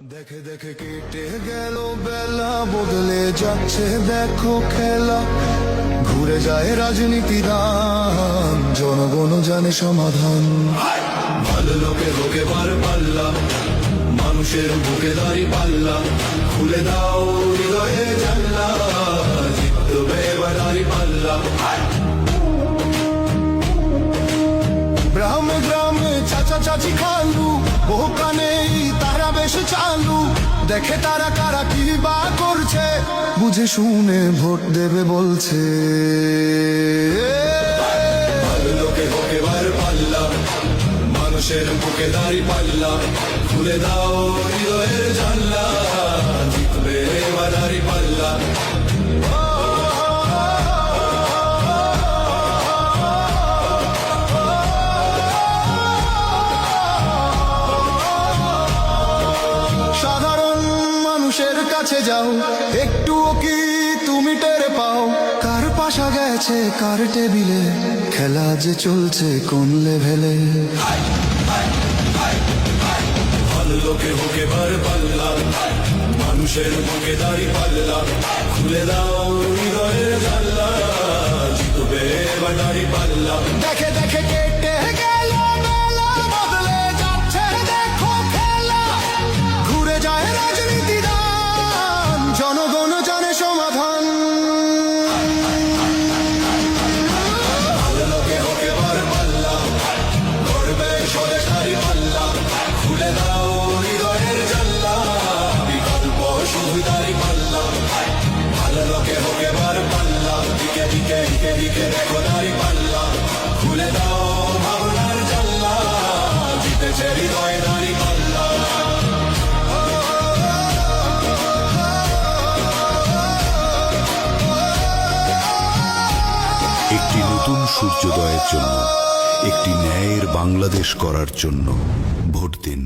দেখে দেখে কেটে গেল বেলা, বদলে যাচ্ছে দেখো খেলা। ঘুরে যায় রাজনীতি দান, জনগণ জানে সমাধান। ভালো লোকে হোকে বার পাল্লা, মানুষের বুকে দাঁড়ি পাল্লা। খুলে দাও হৃদয়ে জানলা, জিতবে এবার দাঁড়ি পাল্লা। গ্রামে গ্রামে চাচা চাচি খালু, বহু কানে তারা বেশ চালু। দেখে তারা কারা কি বা করছে, বুঝে শুনে ভোট দেবে বলছে। ভালো লোকে হোকে বার পাল্লা, মানুষের বুকে দাঁড়ি পাল্লা। খুলে দাও হৃদয়ের জানলা, জিতবে এবার দাঁড়ি পাল্লা। সাধারণ মানুষের কাছে যাও, একটুও কি তুমি টের পাও? কার পাশা গেছে কার টেবিলে, খেলা যে চলছে কোন লেভেলে। ভালো লোকে হোকে বার পাল্লা, মানুষের বুকে দাঁড়ি পাল্লা। খুলে দাও হৃদয়ের জানলা, জিতবে এবার দাঁড়ি পাল্লা। দেখে দেখে কেটে গেল বেলা, বদলে যাচ্ছে দেখো খেলা। ঘুরে যায় রাজনীতি দান, জনগণ জানে সমাধান। ভালো লোকে হোকে বার পাল্লা, করবে সরে সারি পাল্লা। খুলে দাও হৃদয়ের জানলা, বিকল্প শুধু দাঁড়ি পাল্লা। ভালো লোকে হোকে বার পাল্লা, দিকে দিকে দিকে দিকে দেখো দাঁড়ি পাল্লা। খুলে দাও ভাবনার জানলা, জিতেছে হৃদয়ে দাঁড়ি পাল্লা। একটি নতুন সূর্যোদয়ের জন্য, একটি ন্যায়ের বাংলাদেশ করার জন্য ভোট দিন।